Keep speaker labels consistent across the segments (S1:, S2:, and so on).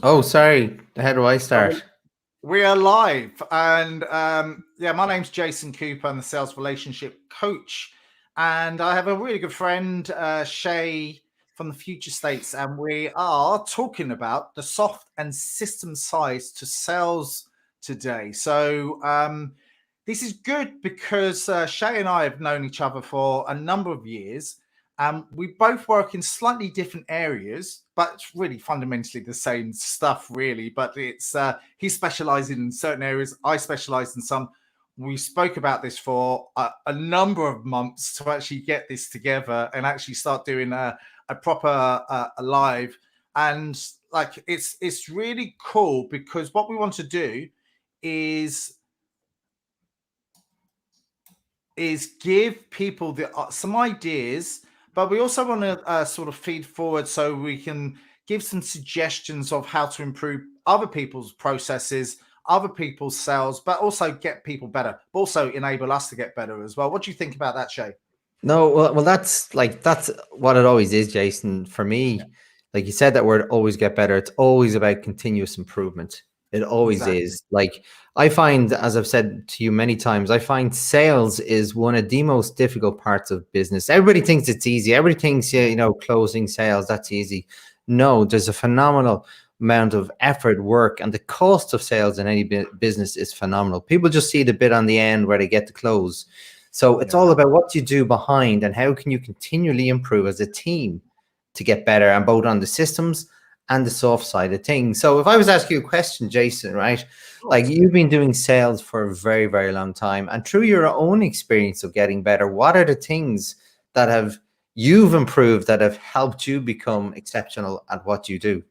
S1: Oh, sorry. How do I
S2: Oh,
S1: start?
S2: we are live, and yeah, my name's Jason Cooper. I'm the sales relationship coach, and I have a really good friend, Shay from the Future States, and we are talking about the soft and system sides to sales today. So this is good because Shay and I have known each other for a number of years. We both work in slightly different areas, but it's really fundamentally the same stuff, really. But it's he specializes in certain areas, I specialize in some. We spoke about this for a number of months to actually get this together and actually start doing a proper live. And like it's really cool because what we want to do is give people some ideas, but we also want to sort of feed forward so we can give some suggestions of how to improve other people's processes, other people's sales, but also get people better, but also enable us to get better as well. What do you think about that, Shay?
S1: No, well, that's what it always is, Jason. For me, like you said, that word always get better. It's always about continuous improvement. It always
S2: Exactly.
S1: is. Like I find, as I've said to you many times, I find sales is one of the most difficult parts of business. Everybody thinks it's easy. Everybody thinks, yeah, closing sales, that's easy. No, there's a phenomenal amount of effort, work, and the cost of sales in any business is phenomenal. People just see the bit on the end where they get to close. So it's
S2: Yeah.
S1: all about what you do behind and how can you continually improve as a team to get better and both on the systems and the soft side of things. So if I was asking you a question, Jason, right?
S2: Sure.
S1: Like you've been doing sales for a very, very long time, and through your own experience of getting better, what are the things that have you've improved that have helped you become exceptional at what you do?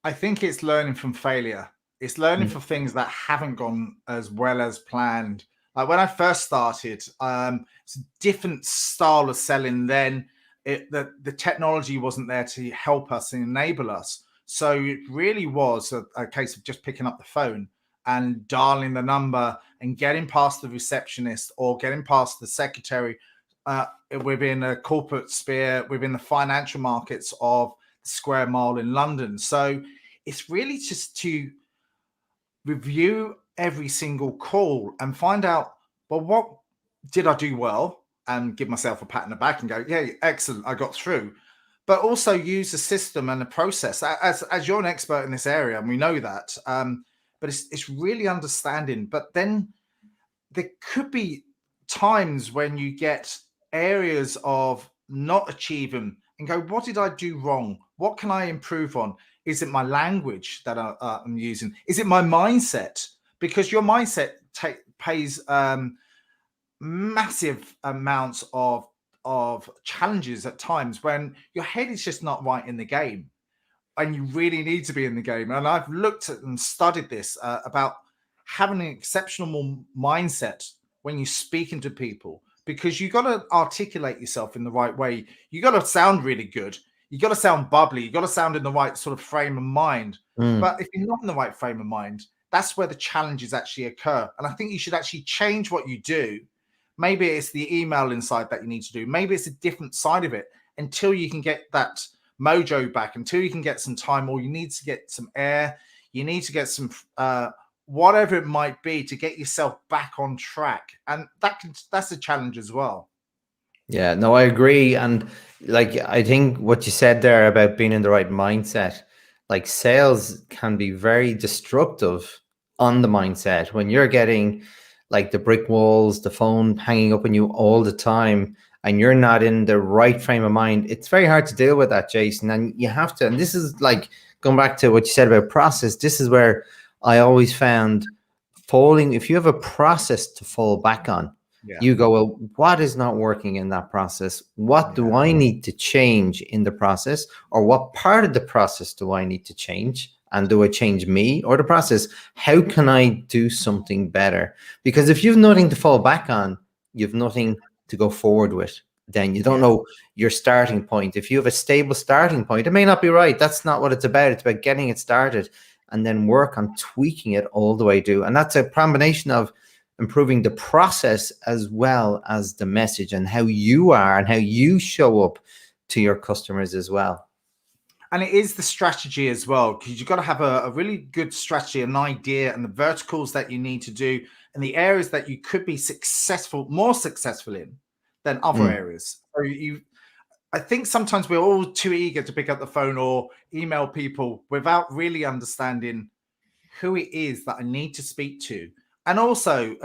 S2: I think it's learning from failure. It's learning
S1: Mm.
S2: from things that haven't gone as well as planned. Like when I first started, it's a different style of selling then. The technology wasn't there to help us and enable us. So it really was a case of just picking up the phone and dialing the number and getting past the receptionist or getting past the secretary uh, within a corporate sphere, within the financial markets of the square mile in London. So it's really just to review every single call and find out, well, what did I do well? And give myself a pat on the back and go, yeah, excellent, I got through. But also use the system and the process. As you're an expert in this area, and we know that. But it's really understanding. But then there could be times when you get areas of not achieving and go, what did I do wrong? What can I improve on? Is it my language that I'm using? Is it my mindset? Because your mindset pays massive amounts of challenges at times when your head is just not right in the game and you really need to be in the game. And I've looked at and studied this about having an exceptional mindset when you're speaking to people because you got to articulate yourself in the right way. You got to sound really good. You got to sound bubbly. You got to sound in the right sort of frame of mind.
S1: Mm.
S2: But if you're not in the right frame of mind, that's where the challenges actually occur. And I think you should actually change what you do. Maybe it's the email inside that you need to do. Maybe it's a different side of it until you can get that mojo back, until you can get some time, or you need to get some air, you need to get some whatever it might be to get yourself back on track, and that's a challenge as well.
S1: Yeah, no, I agree. And like, I think what you said there about being in the right mindset, like sales can be very destructive on the mindset when you're getting like the brick walls, the phone hanging up on you all the time, and you're not in the right frame of mind. It's very hard to deal with that, Jason. And you have to, and this is like going back to what you said about process, this is where I always found falling, if you have a process to fall back on,
S2: Yeah,
S1: you go, well, what is not working in that process? What
S2: yeah,
S1: do I need to change in the process? Or what part of the process do I need to change? And do I change me or the process? How can I do something better? Because if you've nothing to fall back on, you've nothing to go forward with. Then you don't
S2: yeah.
S1: know your starting point. If you have a stable starting point, it may not be right. That's not what it's about. It's about getting it started and then work on tweaking it all the way through. And that's a combination of improving the process as well as the message and how you are and how you show up to your customers as well.
S2: And it is the strategy as well, because you've got to have a really good strategy, an idea, and the verticals that you need to do, and the areas that you could be more successful in than other areas. So I think sometimes we're all too eager to pick up the phone or email people without really understanding who it is that I need to speak to. And also,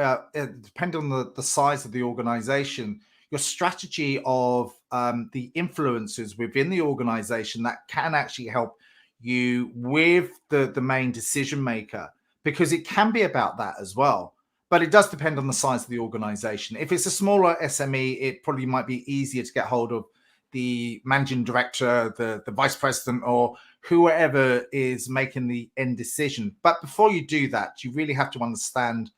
S2: depending on the size of the organization, your strategy of the influencers within the organization that can actually help you with the main decision maker, because it can be about that as well. But it does depend on the size of the organization. If it's a smaller SME, it probably might be easier to get hold of the managing director, the vice president, or whoever is making the end decision. But before you do that, you really have to understand,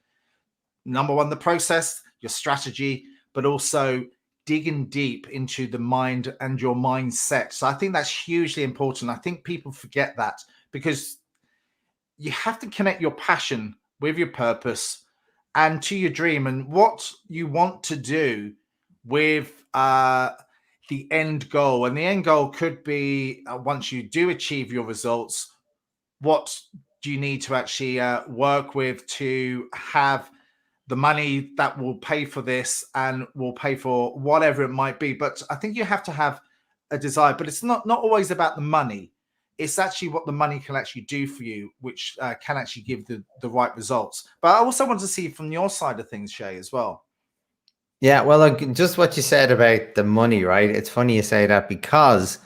S2: number one, the process, your strategy, but also digging deep into the mind and your mindset. So I think that's hugely important. I think people forget that, because you have to connect your passion with your purpose and to your dream and what you want to do with the end goal. And the end goal could be, once you do achieve your results, what do you need to actually work with to have the money that will pay for this and will pay for whatever it might be. But I think you have to have a desire, but it's not always about the money. It's actually what the money can actually do for you, which can actually give the right results. But I also want to see from your side of things, Shay, as well.
S1: Yeah, well, just what you said about the money, right? It's funny you say that, because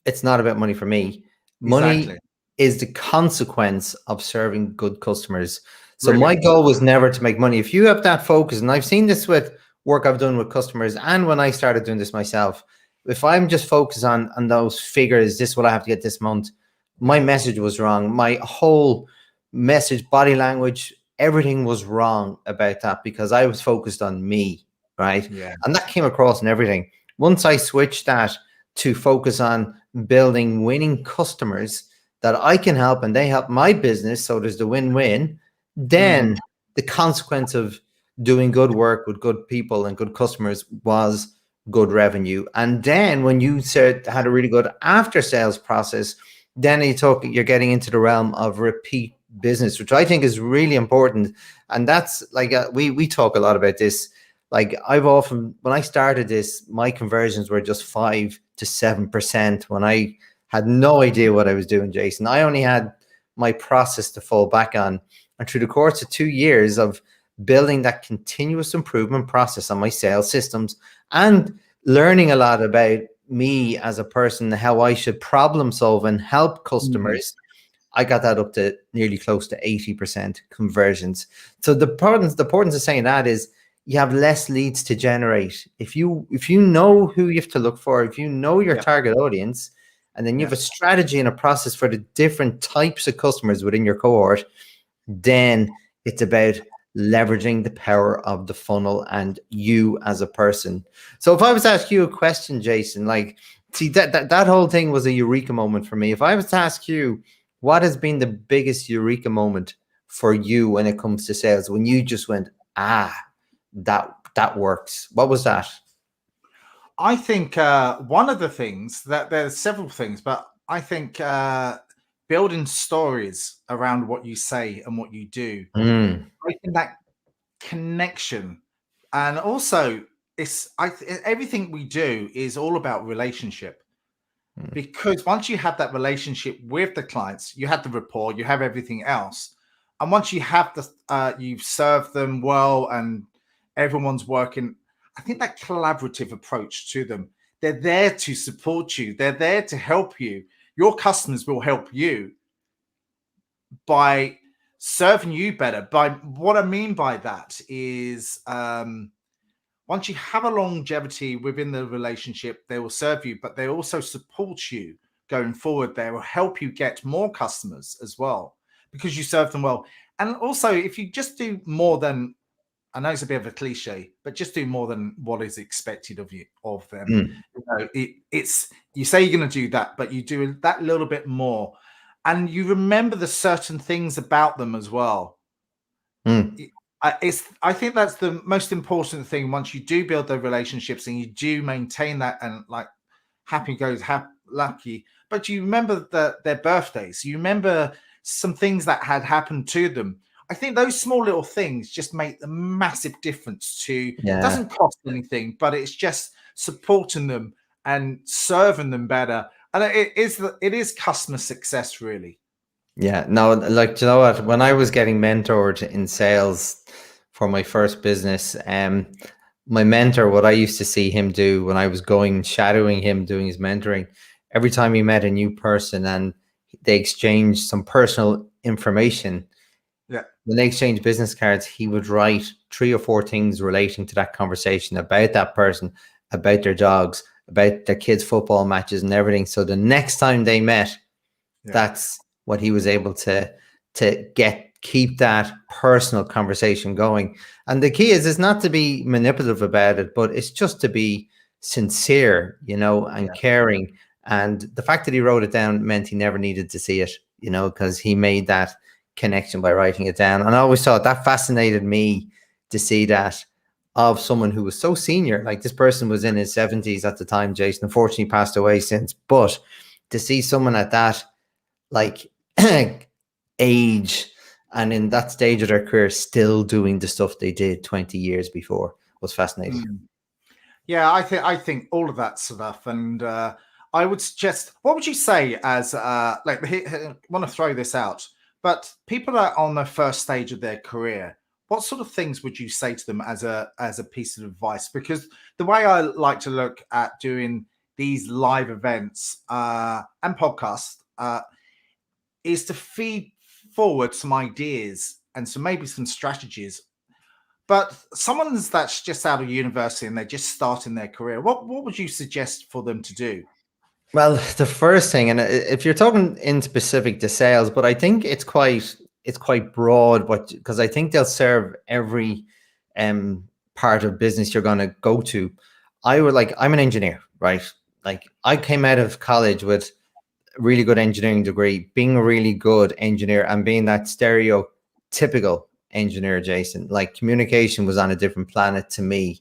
S1: it's not about money for me. Money
S2: Exactly.
S1: is the consequence of serving good customers. So my
S2: Brilliant.
S1: goal was never to make money. If you have that focus, and I've seen this with work I've done with customers, and when I started doing this myself, if I'm just focused on those figures, this is what I have to get this month, my message was wrong. My whole message, body language, everything was wrong about that, because I was focused on me, right?
S2: Yeah.
S1: And that came across in everything. Once I switched that to focus on building winning customers that I can help and they help my business, so there's the win-win, then the consequence of doing good work with good people and good customers was good revenue. And then when you had a really good after sales process, then you're getting into the realm of repeat business, which I think is really important. And that's like we talk a lot about this. Like when I started this, my conversions were just 5 to 7% when I had no idea what I was doing, Jason. I only had my process to fall back on. And through the course of 2 years of building that continuous improvement process on my sales systems and learning a lot about me as a person, how I should problem solve and help customers, I got that up to nearly close to 80% conversions. So the importance of saying that is you have less leads to generate. If you know who you have to look for, if you know your target audience, and then you have a strategy and a process for the different types of customers within your cohort, then it's about leveraging the power of the funnel and you as a person. So if I was to ask you a question, Jason, like, see, that whole thing was a eureka moment for me. If I was to ask you, what has been the biggest eureka moment for you when it comes to sales, when you just went, that works? What was that?
S2: I think one of the things that there's several things, but I think building stories around what you say and what you do, making that connection, and also everything we do is all about relationship. Because once you have that relationship with the clients, you have the rapport, you have everything else, and once you have you've served them well, and everyone's working. I think that collaborative approach to them. They're there to support you. They're there to help you. Your customers will help you by serving you better. By what I mean by that is, once you have a longevity within the relationship, they will serve you, but they also support you going forward. They will help you get more customers as well because you serve them well. And also, if you just do more than, I know it's a bit of a cliche, but just do more than what is expected of them. You know, it's you say you're going to do that, but you do that little bit more, and you remember the certain things about them as well. I think that's the most important thing. Once you do build those relationships and you do maintain that, and like happy goes lucky, but you remember their birthdays. You remember some things that had happened to them. I think those small little things just make a massive difference to, doesn't cost anything, but it's just supporting them and serving them better. And it is customer success, really.
S1: Yeah, no, like, you know what? When I was getting mentored in sales for my first business, my mentor, what I used to see him do when I was going shadowing him doing his mentoring, every time he met a new person and they exchanged some personal information,
S2: Yeah.
S1: when they exchanged business cards, he would write 3 or 4 things relating to that conversation about that person, about their dogs, about their kids' football matches and everything. So the next time they met, that's what he was able to keep that personal conversation going. And the key is not to be manipulative about it, but it's just to be sincere, you know, and caring. And the fact that he wrote it down meant he never needed to see it, you know, because he made that connection by writing it down. And I always thought that fascinated me, to see that of someone who was so senior. Like, this person was in his 70s at the time, Jason, unfortunately passed away since, but to see someone at that, like, age and in that stage of their career still doing the stuff they did 20 years before was fascinating.
S2: Yeah, I think all of that stuff. And I would suggest, what would you say as like, I want to throw this out, but people that are on the first stage of their career, what sort of things would you say to them as a piece of advice? Because the way I like to look at doing these live events and podcasts is to feed forward some ideas and maybe some strategies. But someone that's just out of university and they're just starting their career, what would you suggest for them to do?
S1: Well, the first thing, and if you're talking in specific to sales, but I think it's quite broad, but because I think they'll serve every part of business you're going to go to. I'm an engineer, right? Like, I came out of college with a really good engineering degree, being a really good engineer and being that stereotypical engineer, Jason. Like, communication was on a different planet to me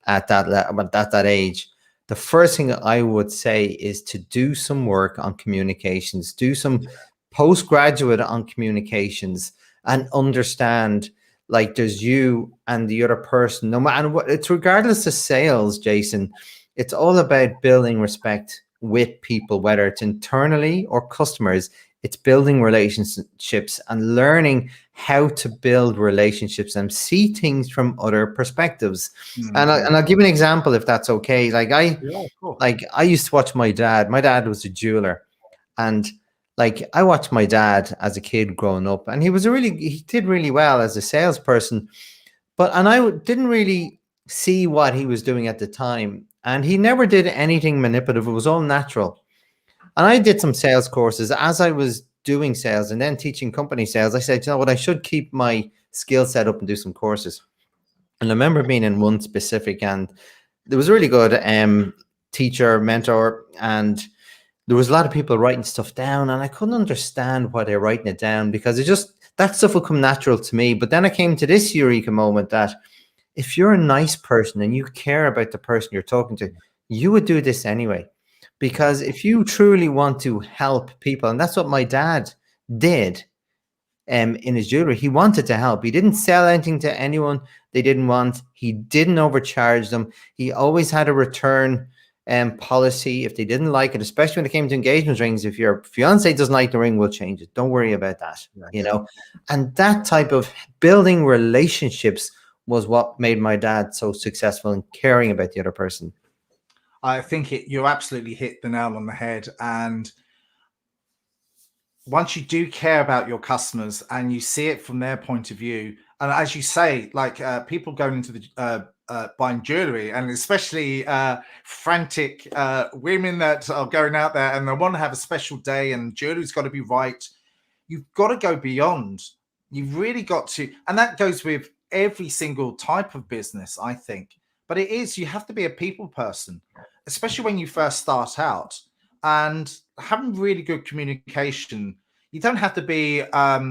S1: at that age. The first thing I would say is to do some work on communications, do some postgraduate on communications, and understand, like, there's you and the other person, no matter what. It's regardless of sales, Jason. It's all about building respect with people, whether it's internally or customers. It's building relationships and learning how to build relationships and see things from other perspectives. And I'll give you an example, if that's okay. Like, I used to watch my dad. My dad was a jeweler, and like, I watched my dad as a kid growing up, and he did really well as a salesperson. And I didn't really see what he was doing at the time. And he never did anything manipulative. It was all natural. And I did some sales courses as I was doing sales and then teaching company sales. I said, you know what, I should keep my skill set up and do some courses. And I remember being in one specific, and there was a really good teacher, mentor, and there was a lot of people writing stuff down, and I couldn't understand why they're writing it down, because that stuff will come natural to me. But then I came to this eureka moment that if you're a nice person and you care about the person you're talking to, you would do this anyway. Because if you truly want to help people, and that's what my dad did in his jewelry, he wanted to help. He didn't sell anything to anyone they didn't want. He didn't overcharge them. He always had a return policy if they didn't like it, especially when it came to engagement rings. If your fiance doesn't like the ring, we'll change it. Don't worry about that, you know. And that type of building relationships was what made my dad so successful in caring about the other person.
S2: I think you absolutely hit the nail on the head. And once you do care about your customers and you see it from their point of view, and as you say, like people going into the buying jewelry, and especially frantic women that are going out there and they want to have a special day and jewelry's got to be right. You've got to go beyond. You've really got to, and that goes with every single type of business, I think. But you have to be a people person, especially when you first start out, and having really good communication. You don't have to be a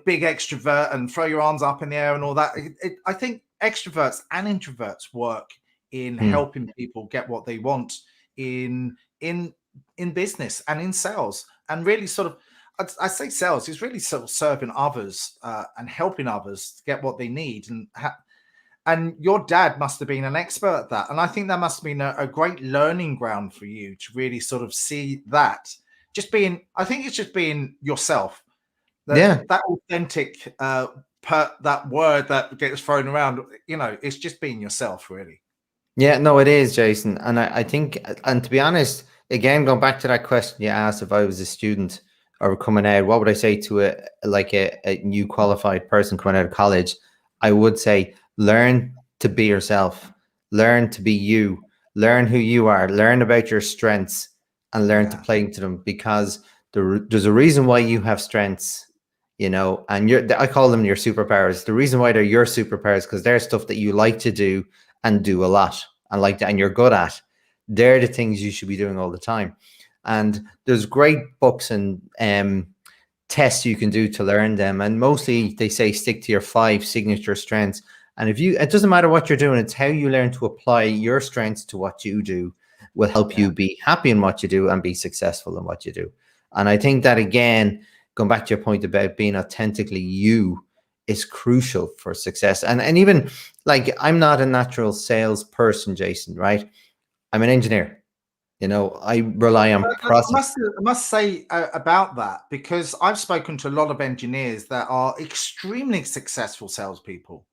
S2: big extrovert and throw your arms up in the air and all that. I think extroverts and introverts work in helping people get what they want in in business and in sales, and really sort of, I say sales is really sort of serving others and helping others to get what they need. And your dad must have been an expert at that. And I think that must have been a great learning ground for you to really sort of see that. Just being, I think it's just being yourself. That authentic, that word that gets thrown around, it's just being yourself, really.
S1: Yeah, no, it is, Jason. And I think, and to be honest, again, going back to that question you asked, if I was a student or coming out, what would I say to a new qualified person coming out of college? I would say, learn to be yourself, learn to be you, learn who you are, learn about your strengths, and learn to play into them, because there's a reason why you have strengths, and I call them your superpowers. The reason why they're your superpowers, because they're stuff that you like to do and do a lot and like that, and you're good at. They're the things you should be doing all the time. And there's great books and tests you can do to learn them. And mostly they say stick to your 5 signature strengths. And it doesn't matter what you're doing, it's how you learn to apply your strengths to what you do will help you be happy in what you do and be successful in what you do. And I think that, again, going back to your point about being authentically you is crucial for success. And even, like, I'm not a natural salesperson, Jason, right? I'm an engineer. I rely on process.
S2: I must say about that, because I've spoken to a lot of engineers that are extremely successful salespeople.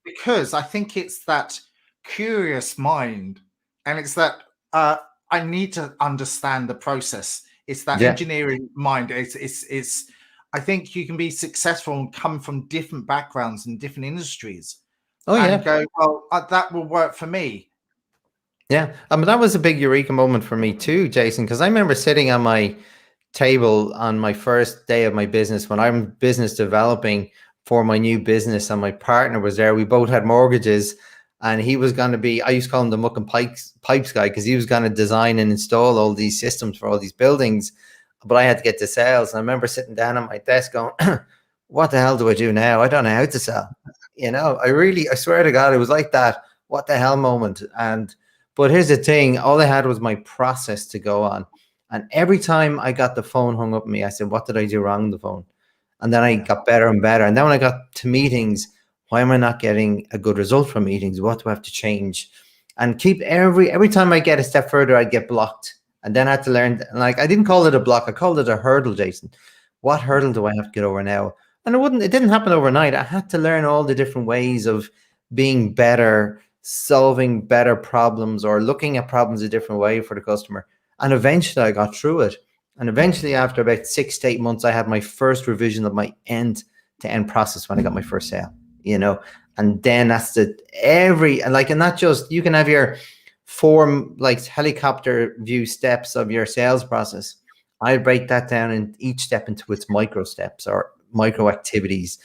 S2: Because I think it's that curious mind, and it's that I need to understand the process. It's that engineering mind. It's. I think you can be successful and come from different backgrounds and different industries. And go, well, that will work for me.
S1: Yeah, that was a big eureka moment for me too, Jason, because I remember sitting on my table on my first day of my business when I'm business developing for my new business, and my partner was there. We both had mortgages, and he was going to be, I used to call him the muck and pipes guy, because he was going to design and install all these systems for all these buildings, but I had to get to sales. And I remember sitting down at my desk going, what the hell do I do now? I don't know how to sell. I swear to God, it was like that what the hell moment. But here's the thing, all I had was my process to go on. And every time I got the phone hung up on me, I said, what did I do wrong on the phone? And then I got better and better. And then when I got to meetings, why am I not getting a good result from meetings? What do I have to change? And keep every time I get a step further, I'd get blocked. And then I had to learn, like, I didn't call it a block, I called it a hurdle, Jason. What hurdle do I have to get over now? And it didn't happen overnight. I had to learn all the different ways of being better, solving better problems, or looking at problems a different way for the customer. And eventually I got through it. And eventually, after about 6 to 8 months, I had my first revision of my end-to-end process when I got my first sale, and then that's and not just, you can have your 4 like helicopter view steps of your sales process. I break that down in each step into its micro steps or micro activities.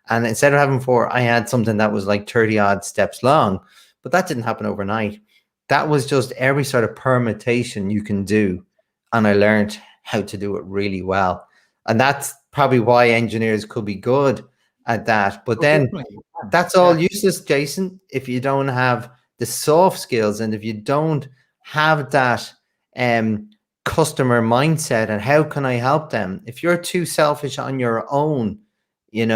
S1: And instead of having 4, I had something that was like 30 odd steps long. But that didn't happen overnight. That was just every sort of permutation you can do. And I learned how to do it really well. And that's probably why engineers could be good at that. But then that's all useless, Jason, if you don't have the soft skills, and if you don't have that customer mindset and how can I help them? If you're too selfish on your own, you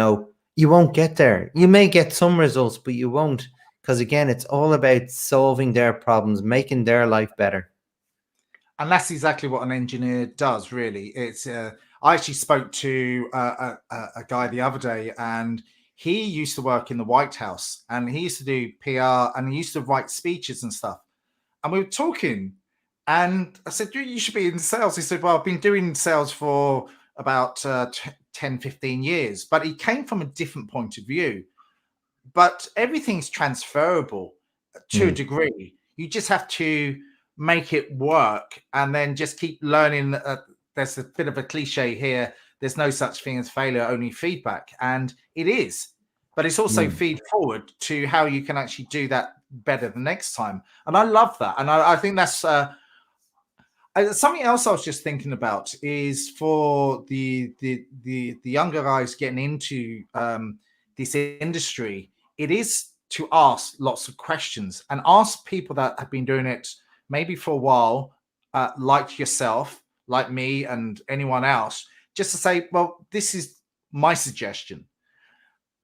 S1: won't get there. You may get some results, but you won't. Because again, it's all about solving their problems, making their life better.
S2: And that's exactly what an engineer does, really. It's I actually spoke to a guy the other day, and he used to work in the White House, and he used to do PR, and he used to write speeches and stuff. And we were talking, and I said, you should be in sales. He said, well, I've been doing sales for about 10, 15 years. But he came from a different point of view. But everything's transferable to a degree. You just have to make it work, and then just keep learning. There's a bit of a cliche here. There's no such thing as failure, only feedback. And it is. But it's also feed forward to how you can actually do that better the next time. And I love that. And I think that's something else I was just thinking about is for the younger guys getting into this industry, it is to ask lots of questions and ask people that have been doing it maybe for a while, like yourself, like me, and anyone else, just to say, well, this is my suggestion,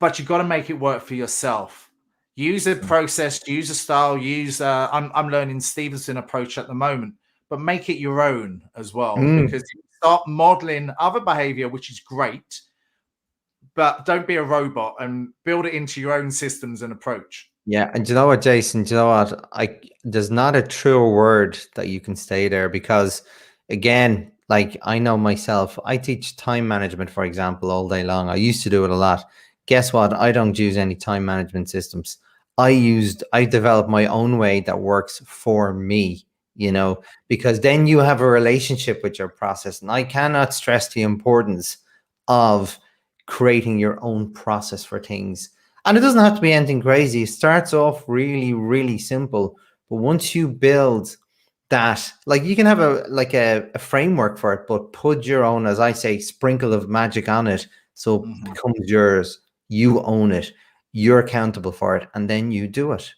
S2: but you've got to make it work for yourself. Use a process, use a style, use. I'm learning Stevenson approach at the moment, but make it your own as well, because you start modeling other behavior, which is great, but don't be a robot and build it into your own systems and approach.
S1: Yeah, and do you know what, Jason? Do you know what? There's not a truer word that you can say there, because again, like I know myself, I teach time management, for example, all day long. I used to do it a lot. Guess what? I don't use any time management systems. I developed my own way that works for me, because then you have a relationship with your process. And I cannot stress the importance of creating your own process for things. And it doesn't have to be anything crazy. It starts off really, really simple. But once you build that, like you can have a framework for it, but put your own, as I say, sprinkle of magic on it. So it becomes yours. You own it. You're accountable for it. And then you do it.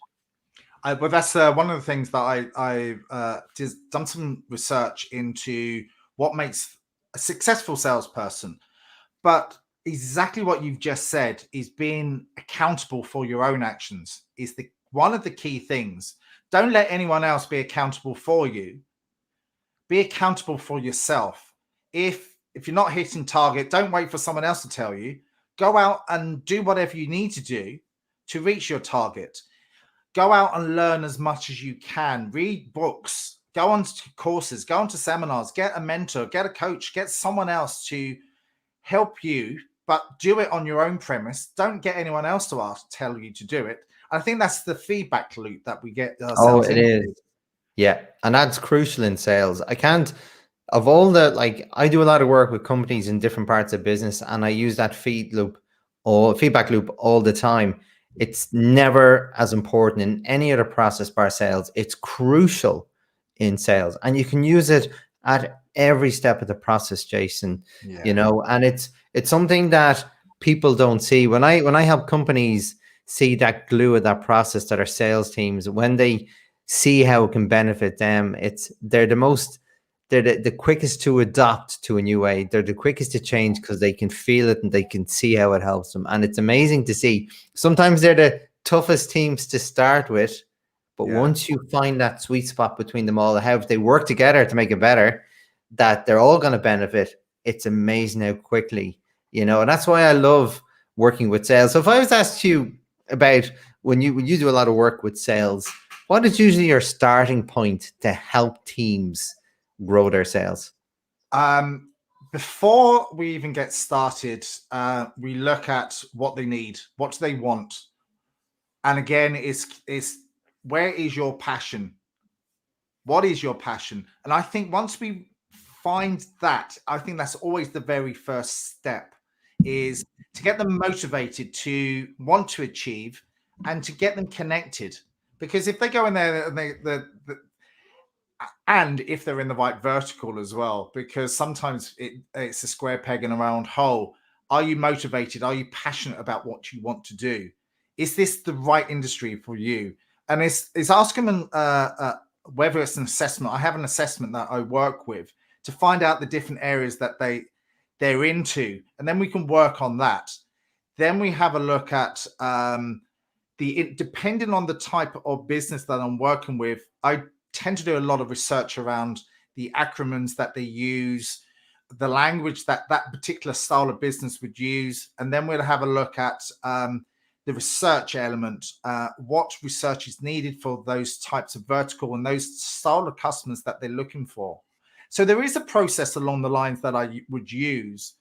S2: But that's one of the things that I done some research into what makes a successful salesperson. But exactly what you've just said is being accountable for your own actions is one of the key things. Don't let anyone else be accountable for you. Be accountable for yourself. If you're not hitting target, don't wait for someone else to tell you. Go out and do whatever you need to do to reach your target. Go out and learn as much as you can. Read books, go on to courses, go on to seminars, get a mentor, get a coach, get someone else to help you, but do it on your own premise. Don't get anyone else to tell you to do it. I think that's the feedback loop that we get ourselves
S1: Oh, it
S2: into.
S1: is. Yeah. And that's crucial in sales. Of all the, like, I do a lot of work with companies in different parts of business, and I use that feedback loop all the time. It's never as important in any other process bar sales. It's crucial in sales, and you can use it at every step of the process, Jason. And it's something that people don't see. When I help companies see that glue of that process that are sales teams, when they see how it can benefit them, they're the quickest to adopt to a new way. They're the quickest to change because they can feel it and they can see how it helps them. And it's amazing to see. Sometimes they're the toughest teams to start with, but once you find that sweet spot between them all, how they work together to make it better, that they're all going to benefit, it's amazing how quickly, and that's why I love working with sales. So if I was asked you about when you do a lot of work with sales, what is usually your starting point to help teams grow their sales?
S2: Before we even get started, we look at what they need, what do they want, and again, is where is your passion? What is your passion? And I think once we find that, I think that's always the very first step, is to get them motivated to want to achieve and to get them connected. Because if they go in there and if they're in the right vertical as well, because sometimes it's a square peg in a round hole. Are you motivated? Are you passionate about what you want to do? Is this the right industry for you? And it's asking them whether it's an assessment. I have an assessment that I work with to find out the different areas that they're into, and then we can work on that. Then we have a look at depending on the type of business that I'm working with. I tend to do a lot of research around the acronyms that they use, the language that particular style of business would use, and then we'll have a look at the research element, what research is needed for those types of vertical and those style of customers that they're looking for. So there is a process along the lines that I would use.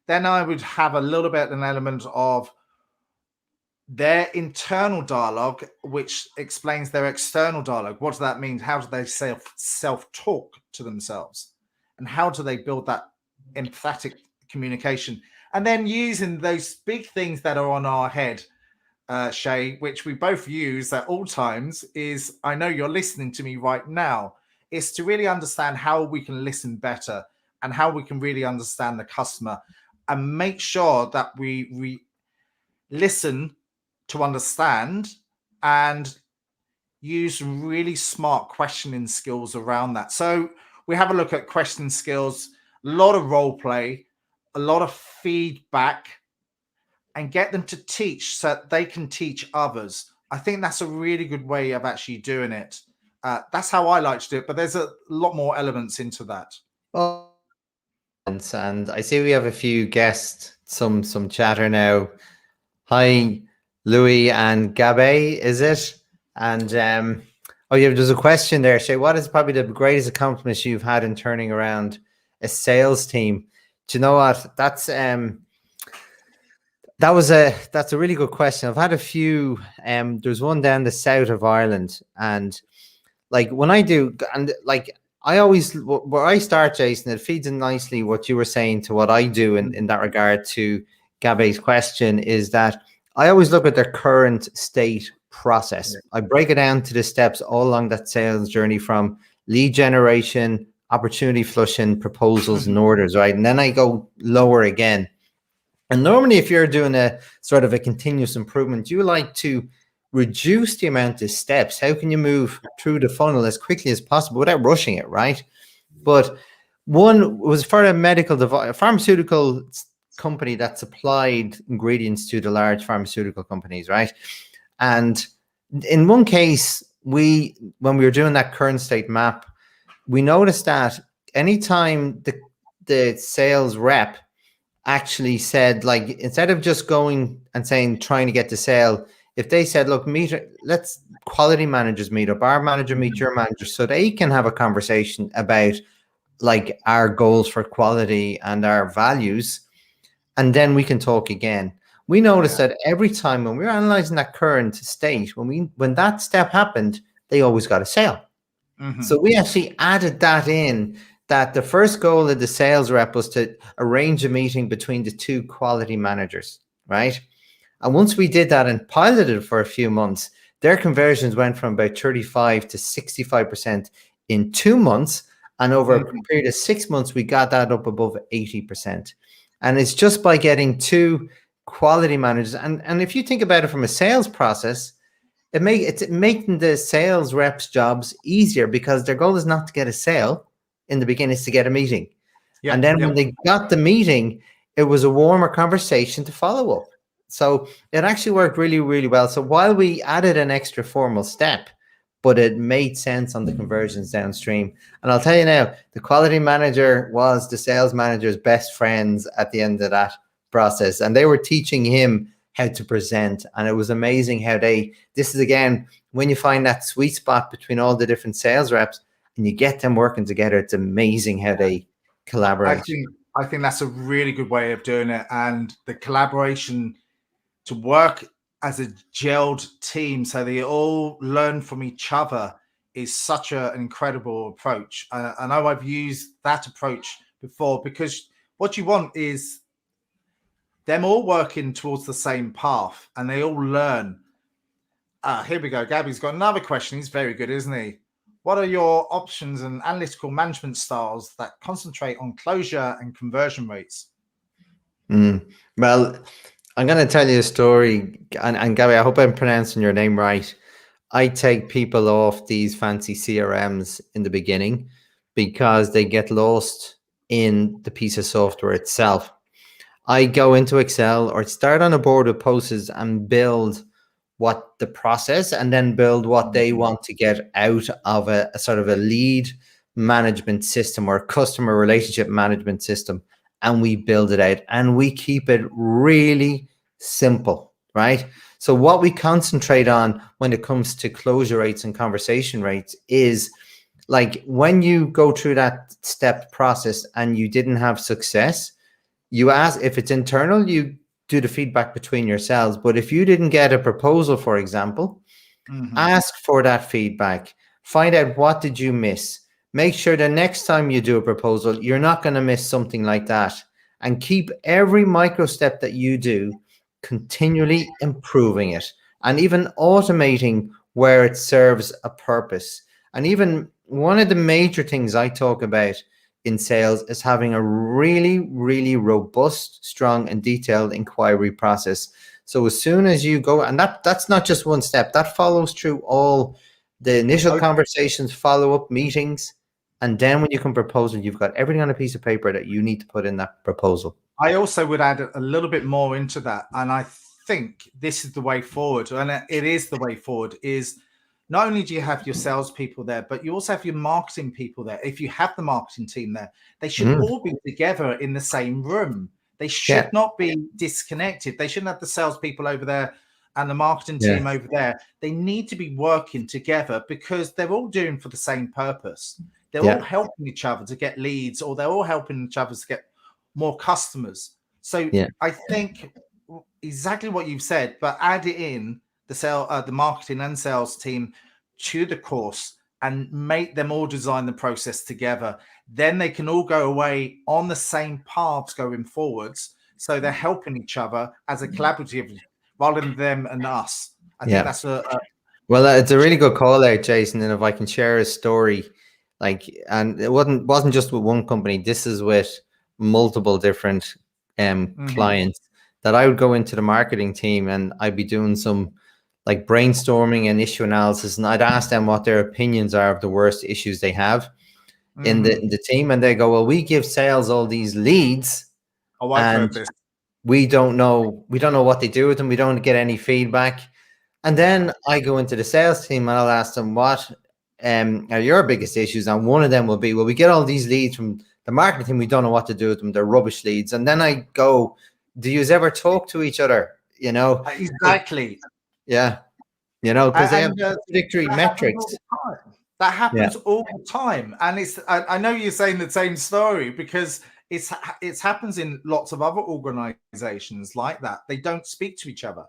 S2: Then I would have a little bit an element of their internal dialogue, which explains their external dialogue. What does that mean? How do they self-talk to themselves? And how do they build that empathetic communication? And then using those big things that are on our head, Shay, which we both use at all times, is I know you're listening to me right now, is to really understand how we can listen better and how we can really understand the customer and make sure that we listen to understand and use really smart questioning skills around that. So we have a look at question skills, a lot of role play, a lot of feedback, and get them to teach so that they can teach others. I think that's a really good way of actually doing it. That's how I like to do it, but there's a lot more elements into that.
S1: Oh, and I see we have a few guests, some chatter now. Hi, Louis and Gabe, is it? And oh yeah, there's a question there. Shay, what is probably the greatest accomplishment you've had in turning around a sales team? Do you know what? That's a really good question. I've had a few. There's one down the south of Ireland, and like when I do, and like I always where I start, Jason, it feeds in nicely what you were saying to what I do in that regard to Gabe's question, is that I always look at their current state process. I break it down to the steps all along that sales journey, from lead generation, opportunity flushing, proposals and orders, right? And then I go lower again. And normally if you're doing a sort of a continuous improvement, you like to reduce the amount of steps. How can you move through the funnel as quickly as possible without rushing it, right? But one was for a medical device, a pharmaceutical company that supplied ingredients to the large pharmaceutical companies, right? And in one case, when we were doing that current state map, we noticed that anytime the sales rep actually said, like, instead of just going and saying, trying to get the sale, if they said, look, let's quality managers meet up, our manager meet your manager, so they can have a conversation about like our goals for quality and our values, and then we can talk again. We noticed that every time when we were analyzing that current state, when that step happened, they always got a sale. So we actually added that in, that the first goal of the sales rep was to arrange a meeting between the two quality managers, right? And once we did that and piloted it for a few months, their conversions went from about 35 to 65% in 2 months. And over a period of 6 months, we got that up above 80%. And it's just by getting two quality managers. And if you think about it from a sales process, it's making the sales reps' jobs easier, because their goal is not to get a sale in the beginning, is to get a meeting. And then when they got the meeting, it was a warmer conversation to follow up. So it actually worked really, really well. So while we added an extra formal step, but it made sense on the conversions downstream. And I'll tell you now, the quality manager was the sales manager's best friends at the end of that process. And they were teaching him how to present. And it was amazing how this is again, when you find that sweet spot between all the different sales reps and you get them working together, it's amazing how they collaborate.
S2: I think that's a really good way of doing it. And the collaboration to work as a gelled team so they all learn from each other is such an incredible approach. I know I've used that approach before, because what you want is them all working towards the same path and they all learn. Here we go. Gabby's got another question. He's very good, isn't he? What are your options and analytical management styles that concentrate on closure and conversion rates?
S1: Well, I'm going to tell you a story. And Gabby, I hope I'm pronouncing your name right. I take people off these fancy CRMs in the beginning because they get lost in the piece of software itself. I go into Excel or start on a board of Post-its and build what the process, and then build what they want to get out of a sort of a lead management system or customer relationship management system. And we build it out and we keep it really simple, right? So what we concentrate on when it comes to closure rates and conversation rates is, like, when you go through that step process and you didn't have success, you ask, if it's internal, you do the feedback between yourselves. But if you didn't get a proposal, for example, ask for that feedback. Find out, what did you miss? Make sure the next time you do a proposal, you're not going to miss something like that. And keep every micro step that you do continually improving it, and even automating where it serves a purpose. And even one of the major things I talk about in sales is having a really, really robust, strong, and detailed inquiry process. So as soon as you go, and that's not just one step, that follows through all the initial conversations, follow-up meetings, And then when you come proposal, you've got everything on a piece of paper that you need to put in that proposal.
S2: I also would add a little bit more into that. And I think this is the way forward. And it is the way forward is not only do you have your salespeople there, but you also have your marketing people there. If you have the marketing team there, they should all be together in the same room. They should not be disconnected. They shouldn't have the salespeople over there and the marketing team over there. They need to be working together because they're all doing for the same purpose. They're all helping each other to get leads, or they're all helping each other to get more customers. So I think exactly what you've said, but add it in the marketing and sales team to the course and make them all design the process together. Then they can all go away on the same paths going forwards. So they're helping each other as a collaborative rather than them and us. I think that's
S1: well, it's a really good call out, Jason. And if I can share a story, and it wasn't just with one company, this is with multiple different clients, that I would go into the marketing team and I'd be doing some like brainstorming and issue analysis, and I'd ask them what their opinions are of the worst issues they have in the team, and they go, well, we give sales all these leads, and we don't know what they do with them. We don't get any feedback. And then I go into the sales team and I'll ask them, what are your biggest issues? And one of them will be, well, we get all these leads from the marketing team. We don't know what to do with them. They're rubbish leads. And then I go, do you ever talk to each other? You know?
S2: Exactly.
S1: Yeah. You know, because they have contradictory metrics.
S2: That happens all the time. And I know you're saying the same story because it happens in lots of other organizations like that. They don't speak to each other.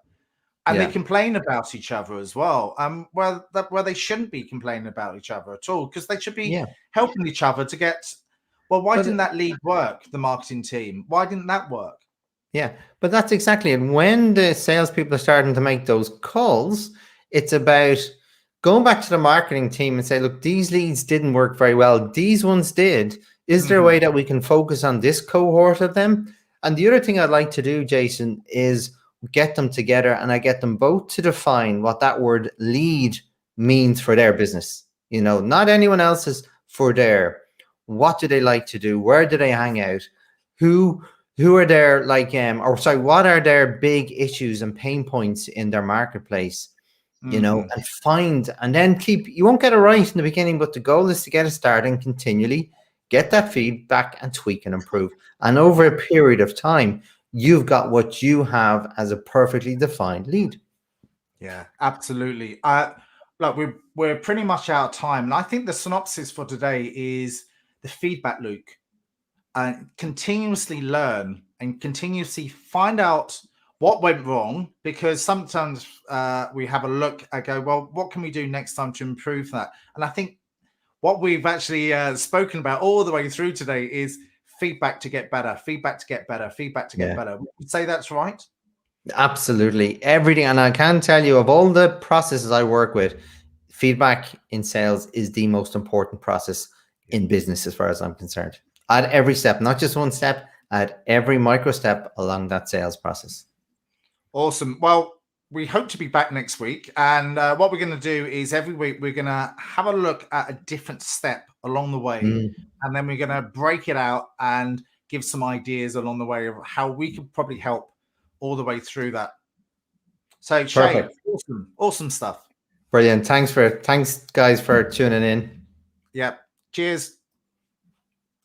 S2: And they complain about each other as well. Where they shouldn't be complaining about each other at all, because they should be helping each other to get. Well, why didn't that lead work? The marketing team. Why didn't that work?
S1: Yeah, but that's exactly it. When the salespeople are starting to make those calls, it's about going back to the marketing team and say, look, these leads didn't work very well. These ones did. Is there a way that we can focus on this cohort of them? And the other thing I'd like to do, Jason, is get them together and I get them both to define what that word lead means for their business. You know, not anyone else's, for their. What do they like to do? Where do they hang out? Who are their what are their big issues and pain points in their marketplace? You know, and then you won't get it right in the beginning, but the goal is to get it started and continually get that feedback and tweak and improve. And over a period of time, you've got what you have as a perfectly defined lead.
S2: Yeah, absolutely. Look, we're pretty much out of time. And I think the synopsis for today is the feedback loop. Continuously learn and continuously find out what went wrong, because sometimes we have a look and go, well, what can we do next time to improve that? And I think what we've actually spoken about all the way through today is feedback to get better, feedback to get better, feedback to get better. Would you say that's right?
S1: Absolutely. Everything. And I can tell you, of all the processes I work with, feedback in sales is the most important process in business as far as I'm concerned. At every step, not just one step, at every micro step along that sales process.
S2: Awesome. Well, we hope to be back next week. And what we're going to do is every week we're going to have a look at a different step along the way. And then we're going to break it out and give some ideas along the way of how we could probably help all the way through that. So Shay, awesome stuff.
S1: Brilliant. Thanks guys for tuning in.
S2: Yep. Cheers.